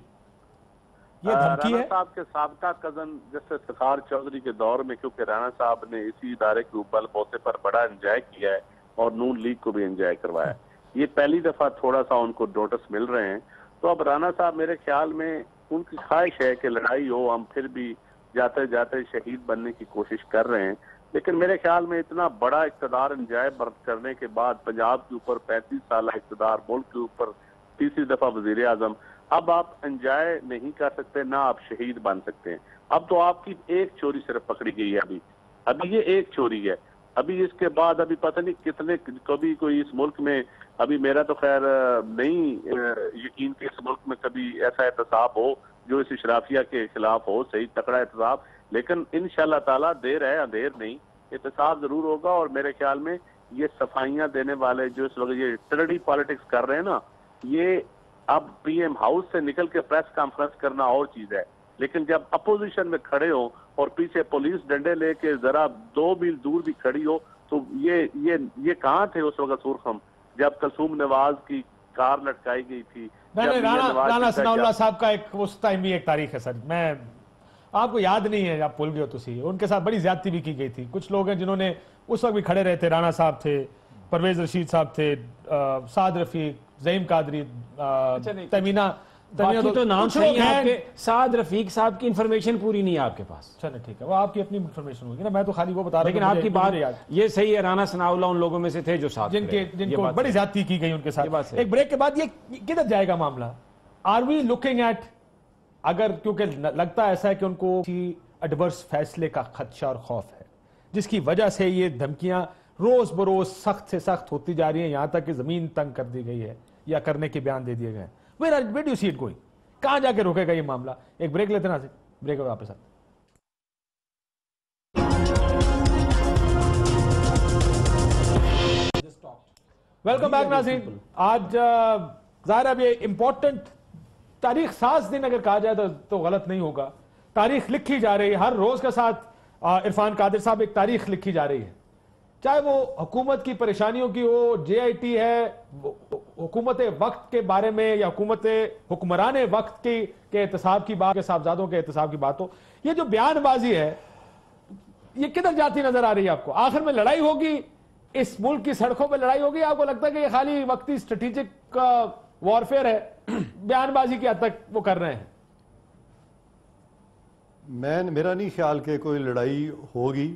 یہ دھمکی ہے
رانا صاحب کے سابقہ کزن جیسے افتخار چودھری کے دور میں, کیونکہ رانا صاحب نے اسی ادارے کے اوپر بوتے پر بڑا انجوائے کیا ہے اور نون لیگ کو بھی انجوائے کروایا. یہ پہلی دفعہ تھوڑا سا ان کو نوٹس مل رہے ہیں. تو اب رانا صاحب میرے خیال میں ان کی خواہش ہے کہ لڑائی ہو, ہم پھر بھی جاتے جاتے شہید بننے کی کوشش کر رہے ہیں. لیکن میرے خیال میں اتنا بڑا اقتدار انجوائے کرنے کے بعد, پنجاب کے اوپر 35 سالہ اقتدار, ملک کے اوپر تیسری دفعہ وزیر اعظم, اب آپ انجوائے نہیں کر سکتے, نہ آپ شہید بن سکتے ہیں. اب تو آپ کی ایک چوری صرف پکڑی گئی ہے, ابھی یہ ایک چوری ہے. ابھی اس کے بعد ابھی پتہ نہیں کتنے, کبھی کوئی اس ملک میں, ابھی میرا تو خیر نہیں یقین کہ اس ملک میں کبھی ایسا احتساب ہو جو اس اشرافیہ کے خلاف ہو, صحیح تکڑا احتساب. لیکن انشاءاللہ تعالیٰ دیر ہے اندھیر نہیں, احتساب ضرور ہوگا. اور میرے خیال میں یہ صفائیاں دینے والے جو اس وقت یہ ٹرڈی پالیٹکس کر رہے ہیں نا, یہ اب پی ایم ہاؤس سے نکل کے پریس کانفرنس کرنا اور چیز ہے, لیکن جب اپوزیشن میں کھڑے ہوں اور پیچھے پولیس ڈنڈے لے کے ذرا 2 میل دور بھی کھڑی ہو, تو یہ کہاں تھے اس وقت سرخم جب کلثوم نواز کی کار لٹکائی گئی تھی.
رانا ثناء اللہ صاحب کا ایک اس ٹائم بھی ایک تاریخ ہے سر, میں آپ کو یاد نہیں ہے, آپ بھول گئے ہو, ان کے ساتھ بڑی زیادتی بھی کی گئی تھی. کچھ لوگ ہیں جنہوں نے اس وقت بھی کھڑے رہے تھے, رانا صاحب تھے, پرویز رشید صاحب تھے, سعد رفیق, زعیم قادری, تمینا.
باقی تو نام نہیں ہے آپ کے. سعد رفیق صاحب کی انفارمیشن پوری نہیں ہے آپ کے پاس.
چلے ٹھیک ہے, وہ آپ کی اپنی انفارمیشن ہوگی نا, میں تو خالی وہ بتا رہا ہوں.
لیکن آپ کی بات یہ صحیح ہے, رانا ثناء اللہ ان لوگوں میں سے تھے جو ساتھ
جن کو بڑی زیادتی کی گئی ان کے ساتھ. ایک بریک کے بعد یہ کدھر جائے گا معاملہ؟ آر وی لوکنگ ایٹ, اگر کیونکہ لگتا ایسا ہے کہ ان کو ایڈورس فیصلے کا خدشہ اور خوف ہے, جس کی وجہ سے یہ دھمکیاں روز بروز سخت سے سخت ہوتی جا رہی ہیں, یہاں تک کہ زمین تنگ کر دی گئی ہے یا کرنے کے بیان دے دیے گئے ہیں. Where do you see it going? کہاں جا کے روکے گا یہ معاملہ؟ ایک بریک لیتے ہیں ناظرین, بریک ہوگا واپس آتے. ویلکم بیک ناظرین. آج ظاہر ہے یہ امپورٹنٹ تاریخ ساز دن اگر کہا جائے تو غلط نہیں ہوگا. تاریخ لکھی جا رہی ہے ہر روز کے ساتھ. عرفان قادر صاحب, ایک تاریخ لکھی جا رہی ہے, چاہے وہ حکومت کی پریشانیوں کی ہو, جے آئی ٹی ہے, حکومت وقت کے بارے میں یا حکمران وقت کے احتساب کی بات, کے صاحبزادوں کے احتساب کی بات ہو. یہ جو بیان بازی ہے یہ کدھر جاتی نظر آ رہی ہے آپ کو؟ آخر میں لڑائی ہوگی, اس ملک کی سڑکوں پہ لڑائی ہوگی؟ آپ کو لگتا ہے کہ یہ خالی وقتی اسٹریٹجک وارفیئر ہے, بیان بازی کی حد تک وہ کر رہے ہیں؟
میرا نہیں خیال کہ کوئی لڑائی ہوگی.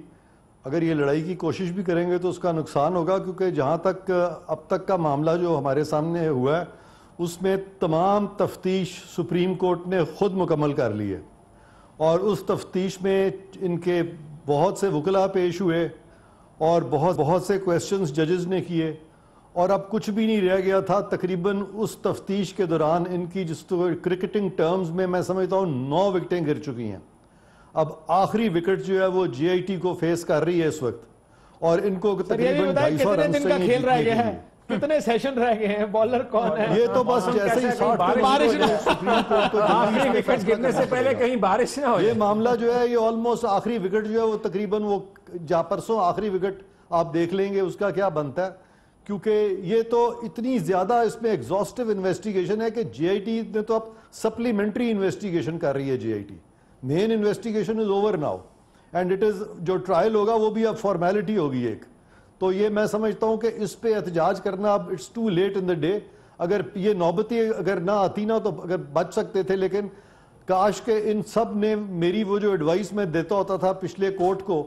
اگر یہ لڑائی کی کوشش بھی کریں گے تو اس کا نقصان ہوگا, کیونکہ جہاں تک اب تک کا معاملہ جو ہمارے سامنے ہوا ہے اس میں تمام تفتیش سپریم کورٹ نے خود مکمل کر لی ہے, اور اس تفتیش میں ان کے بہت سے وکلاء پیش ہوئے اور بہت سے کویسچنز ججز نے کیے, اور اب کچھ بھی نہیں رہ گیا تھا. تقریباً اس تفتیش کے دوران ان کی جس کرکٹنگ ٹرمز میں سمجھتا ہوں 9 وکٹیں گر چکی ہیں. اب آخری وکٹ جو ہے وہ جے آئی ٹی کو فیس کر رہی ہے اس وقت, اور ان کو تقریباً 250 رن سے ہی
کھیل رہ گئے ہیں, کتنے سیشن رہ گئے ہیں, بالر کون ہے؟
یہ تو بس جیسے ہی 60
بارش
آخری وکٹ گرنے سے پہلے کہیں بارش نہ ہو.
یہ معاملہ جو ہے یہ آلموسٹ آخری وکٹ جو ہے وہ تقریباً وہ پرسوں آخری وکٹ آپ دیکھ لیں گے اس کا کیا بنتا ہے, کیونکہ یہ تو اتنی زیادہ اس میں ایگزاسٹو انویسٹیگیشن ہے کہ جے آئی ٹی نے تو اب سپلیمنٹری انویسٹیگیشن کر رہی ہے. J I T main investigation is over now, and it is جو ٹرائل ہوگا وہ بھی اب فارمیلٹی ہوگی ایک. تو یہ میں سمجھتا ہوں کہ اس پہ احتجاج کرنا اب it's too late in the day. اگر یہ نوبتی اگر نہ آتی نا تو اگر بچ سکتے تھے, لیکن کاش کہ ان سب نے میری وہ جو ایڈوائس میں دیتا ہوتا تھا پچھلے کورٹ کو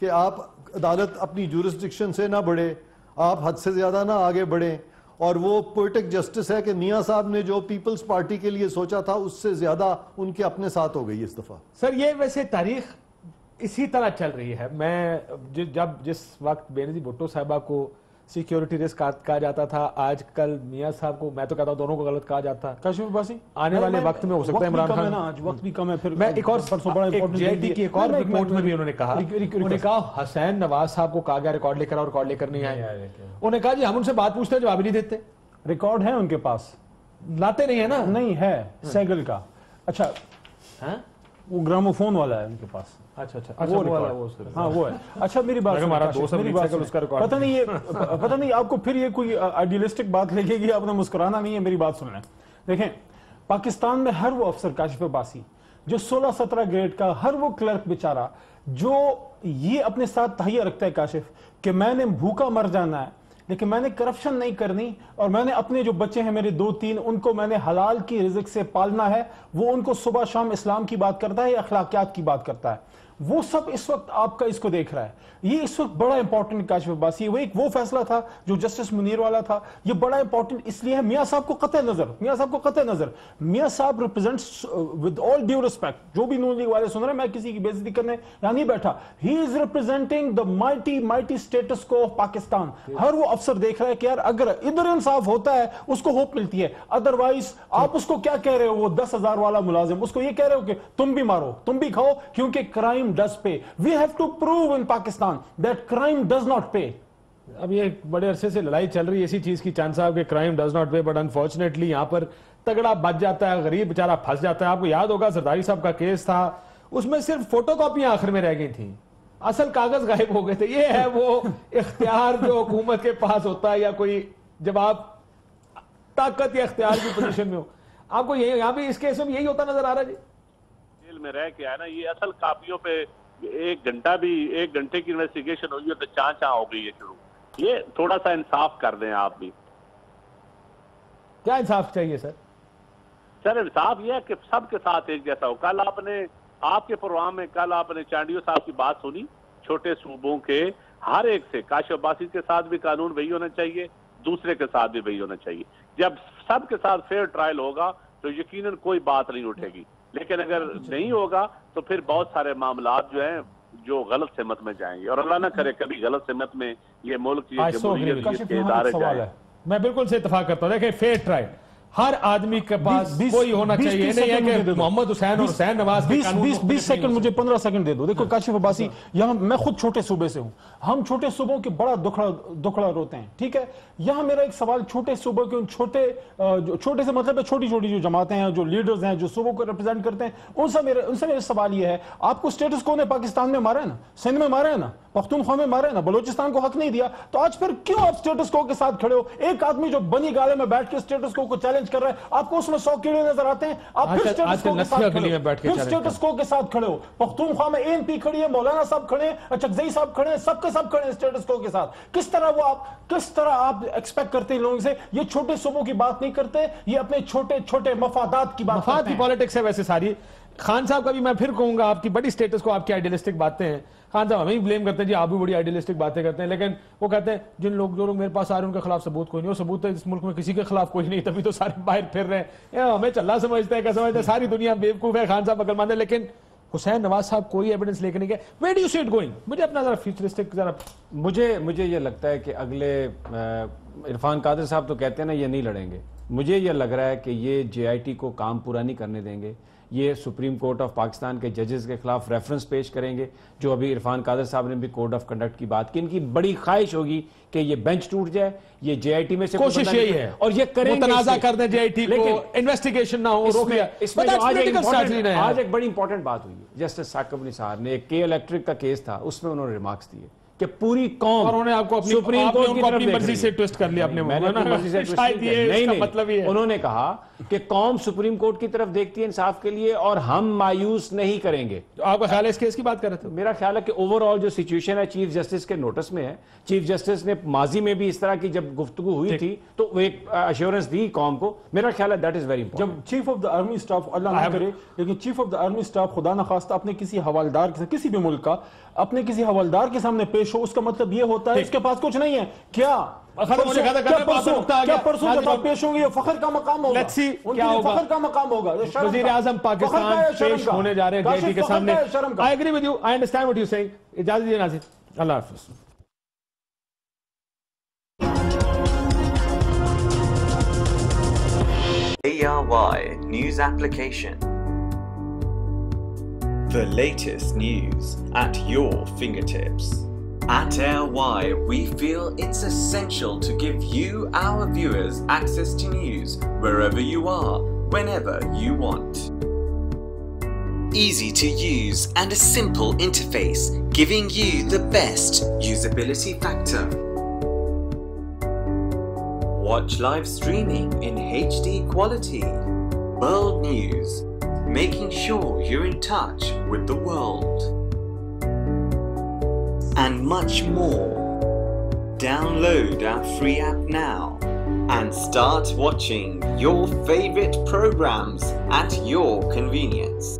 کہ آپ عدالت اپنی جورسڈکشن سے نہ بڑھے, آپ حد سے زیادہ نہ آگے بڑھیں, اور وہ پوئٹک جسٹس ہے کہ میاں صاحب نے جو پیپلز پارٹی کے لیے سوچا تھا اس سے زیادہ ان کے اپنے ساتھ ہو گئی اس دفعہ.
سر یہ ویسے تاریخ اسی طرح چل رہی ہے. میں جس وقت بے نظیر بھٹو صاحبہ کو سیکیورٹی رسک کہا جاتا تھا, آج کل میاں صاحب کو, میں تو کہتا ہوں دونوں کو غلط کہا جاتا ہے.
کاشف عباسی
آنے والے وقت میں ہو سکتا ہے عمران خان,
آج وقت بھی کم ہے. پھر
میں ایک اور جے آئی ٹی کی ایک اور رپورٹ میں بھی انہوں نے کہا حسین نواز صاحب کو کہا گیا ریکارڈ لے کر اور ریکارڈ لے کر نہیں آئے. انہوں نے کہا جی ہم ان سے بات پوچھتے ہیں جواب ہی نہیں دیتے.
ریکارڈ ہے ان کے پاس,
لاتے نہیں ہے نا.
نہیں ہے سیگل کا. اچھا وہ گراموفون والا ہے ان کے پاس.
اچھا
وہ ہے. اچھا میری بات پتہ نہیں آپ کو پھر یہ کوئی آئیڈیلسٹک بات لگے گی, آپ نے مسکرانا نہیں ہے, میری بات سن لیں. دیکھیں پاکستان میں ہر وہ افسر کاشف عباسی جو 16-17 گریڈ کا, ہر وہ کلرک بیچارہ جو یہ اپنے ساتھ تہیہ رکھتا ہے کاشف کہ میں نے بھوکا مر جانا ہے لیکن میں نے کرپشن نہیں کرنی, اور میں نے اپنے جو بچے ہیں میرے 2-3 ان کو میں نے حلال کی رزق سے پالنا ہے, وہ ان کو صبح شام اسلام کی بات کرتا ہے یا اخلاقیات کی بات کرتا ہے, وہ سب اس وقت آپ کا اس کو دیکھ رہا ہے. یہ اس وقت بڑا امپورٹنٹ کاشف عباسی, وہ فیصلہ تھا جو جسٹس منیر والا تھا, یہ بڑا امپورٹنٹ اس لیے ہے. میاں صاحب کو قطع نظر میاں صاحب represents with all due respect, جو بھی نون لیگ والے سن رہے ہیں, میں کسی کی بے عزتی کرنے یہاں نہیں بیٹھا, he is representing the mighty status quo of Pakistan. ہر وہ افسر دیکھ رہا ہے کہ یار اگر ادھر انصاف ہوتا ہے اس کو ہوپ ملتی ہے, ادروائز آپ اس کو کیا کہہ رہے ہو, وہ 10,000 والا ملازم, اس کو یہ کہہ رہے ہو کہ تم بھی مارو تم بھی کھاؤ, کیونکہ crime does pay. We have to prove in Pakistan that crime does not pay.
اب یہ بڑے عرصے سے لڑائی چل رہی ہے اسی چیز کی, چاند صاحب, کہ crime does not pay, but unfortunately یہاں پر تگڑا بچ جاتا ہے, غریب بیچارہ پھنس جاتا ہے. آپ کو یاد ہوگا زرداری صاحب کا کیس تھا, اس میں صرف فوٹو کاپیاں آخر میں رہ گئی تھیں, اصل کاغذ غائب ہو گئے تھے. یہ ہے وہ اختیار جو حکومت کے پاس ہوتا ہے, یا کوئی جب آپ طاقت یا اختیار کی پوزیشن میں ہو. آپ کو یہاں بھی اس کیس میں یہی ہوتا نظر آ رہا ہے. جی
جیل میں رہ کے آیا نا, یہ اصل کاپیوں پہ 1 گھنٹے کی انویسٹیگیشن ہوئی ہے تو چاں ہو گئی ہے شروع. یہ تھوڑا سا انصاف کر دیں آپ بھی.
کیا انصاف چاہیے سر؟
سر انصاف یہ ہے کہ سب کے ساتھ ایک جیسا ہو. کل آپ کے پروگرام میں کل آپ نے چانڈیو صاحب کی بات سنی, چھوٹے صوبوں کے ہر ایک سے, کاشف عباسی کے ساتھ بھی قانون وہی ہونا چاہیے, دوسرے کے ساتھ بھی وہی ہونا چاہیے. جب سب کے ساتھ فیئر ٹرائل ہوگا تو یقیناً کوئی بات نہیں اٹھے گی, لیکن اگر نہیں ہوگا تو پھر بہت سارے معاملات جو ہیں جو غلط سمت میں جائیں گے, اور اللہ نہ کرے کبھی غلط سمت میں یہ ملک, یہ جمہوریت, اس کے ادارے جائیں.
میں بالکل سے اتفاق کرتا ہوں. دیکھیں فیئر ٹرائل ہر آدمی کے پاس کوئی ہونا چاہیے, نہیں ہے کہ محمد حسین اور حسین نواز
20 سیکنڈ مجھے 15 سیکنڈ دے دو. دیکھو کاشف عباسی, یہاں میں خود چھوٹے صوبے سے ہوں, ہم چھوٹے صوبوں کے بڑا دکھڑا روتے ہیں, ٹھیک ہے. یہاں میرا ایک سوال چھوٹے صوبوں کے ان چھوٹے سے مطلب ہے چھوٹی چھوٹی جو جماعتیں ہیں, جو لیڈرز ہیں, جو صوبوں کو ریپرزینٹ کرتے ہیں, ان سے میرا سوال یہ ہے, آپ کو اسٹیٹس کو نے پاکستان میں مارا ہے نا, سندھ میں مارا ہے نا, پختونخوا میں مارا ہے نا, بلوچستان کو حق نہیں دیا, تو آج پھر کیوں آپ اسٹیٹس کو کے ساتھ کھڑے ہو؟ ایک آدمی جو بنی گالے میں بیٹھ کے اسٹیٹس کو چیلنج کر رہا ہے, آپ کو اس میں 100 کیڑے نظر آتے ہیں, آپ پھر اسٹیٹس کو کے ساتھ کھڑے ہو. پختونخوا میں ANP کھڑی ہے, مولانا صاحب کھڑے ہیں, اچکزئی صاحب کھڑے ہیں, سب کے سب کھڑے ہیں اسٹیٹس کو کے ساتھ. کس طرح آپ ایکسپیکٹ کرتے ہیں لوگوں سے؟ یہ چھوٹے صوبوں کی بات نہیں کرتے, یہ اپنے چھوٹے چھوٹے مفادات کی بات کرتے ہیں.
مفاد کی پالیٹکس ہے ویسے ساری. خان صاحب کا بھی میں پھر کہوں گا, آپ کی بڑی اسٹیٹس کو آپ کی آئیڈیلسٹک باتیں ہیں. خان صاحب ہمیں بلیم کرتے ہیں جی آپ بھی بڑی آئیڈیلسٹک باتیں کرتے ہیں, لیکن وہ کہتے ہیں جو لوگ میرے پاس آ رہے ہیں ان کے خلاف ثبوت کوئی نہیں. وہ ثبوت ہے اس ملک میں کسی کے خلاف کوئی نہیں, تبھی تو سارے باہر پھر رہے ہیں. ہمیں چلا سمجھتے ہیں, کیا سمجھتے ہیں, ساری دنیا بیوقوف ہے. خان صاحب عقل مند ہے, لیکن حسین نواز صاحب کوئی ایویڈنس لے کے نہیں گئے. Where do you see it going? مجھے اپنا ذرا فیوچرسٹک ذرا
مجھے یہ لگتا ہے کہ اگلے عرفان قادر صاحب تو کہتے ہیں نا یہ نہیں لڑیں گے. مجھے یہ لگ رہا ہے کہ یہ JIT کو کام پورا نہیں کرنے دیں گے. یہ سپریم کورٹ آف پاکستان کے ججز کے خلاف ریفرنس پیش کریں گے, جو ابھی عرفان قادر صاحب نے بھی کوڈ آف کنڈکٹ کی بات کی. ان کی بڑی خواہش ہوگی کہ یہ بینچ ٹوٹ جائے, یہ JIT میں سے
کوشش یہی ہے,
اور یہ کریں گے,
متنازع کر دیں JIT کو, انویسٹیگیشن نہ ہو, روک لیا.
اس میں آج ایک بڑی امپورٹنٹ بات ہوئی ہے, جسٹس ثاقب نثار نے ایک کے الیکٹرک کا کیس تھا, اس میں انہوں نے ریمارکس دیے کہ پوری قوم, اور انہوں نے آپ کو سپریم کورٹ کی اپنی مرضی سے ٹویسٹ کر لیا. انہوں نے کہا کہ قوم سپریم کورٹ کی طرف دیکھتی ہے انصاف کے لیے, اور ہم مایوس نہیں کریں گے.
آپ کا خیال ہے اس کیس کی بات کر رہے تھے؟
میرا خیال ہے کہ اوور آل جو سچویشن ہے چیف جسٹس کے نوٹس میں ہے. چیف جسٹس نے ماضی میں بھی اس طرح کی جب گفتگو ہوئی تھی تو وہ ایک ایشورنس دی قوم کو. میرا خیال ہے دیٹ از ویری امپورٹنٹ.
جب chief of the army staff, اللہ نہ کرے, لیکن chief of the army staff خدا نخواستہ اپنے کسی حوالدار کے کسی بھی ملک کا اپنے کسی حوالدار کے سامنے پیش ہو, اس کا مطلب یہ ہوتا ہے اس کے پاس کچھ نہیں ہے. کیا پرسوں جب آپ پیش ہوں گے یہ فخر کا مقام ہوگا, فخر کا مقام ہوگا.
وزیر اعظم پاکستان پیش ہونے جا رہے ہیں JIT کے سامنے. I agree with you, I understand what you're saying. اجازت دیجیے ناظرین, اللہ حافظ.
ARY News Application. The latest news at your fingertips. At ARY, we feel it's essential to give you, our viewers, access to news wherever you are, whenever you want. Easy to use and a simple interface, giving you the best usability factor. Watch live streaming in HD quality. World news, making sure you're in touch with the world. And much more. Download our free app now and start watching your favorite programs at your convenience.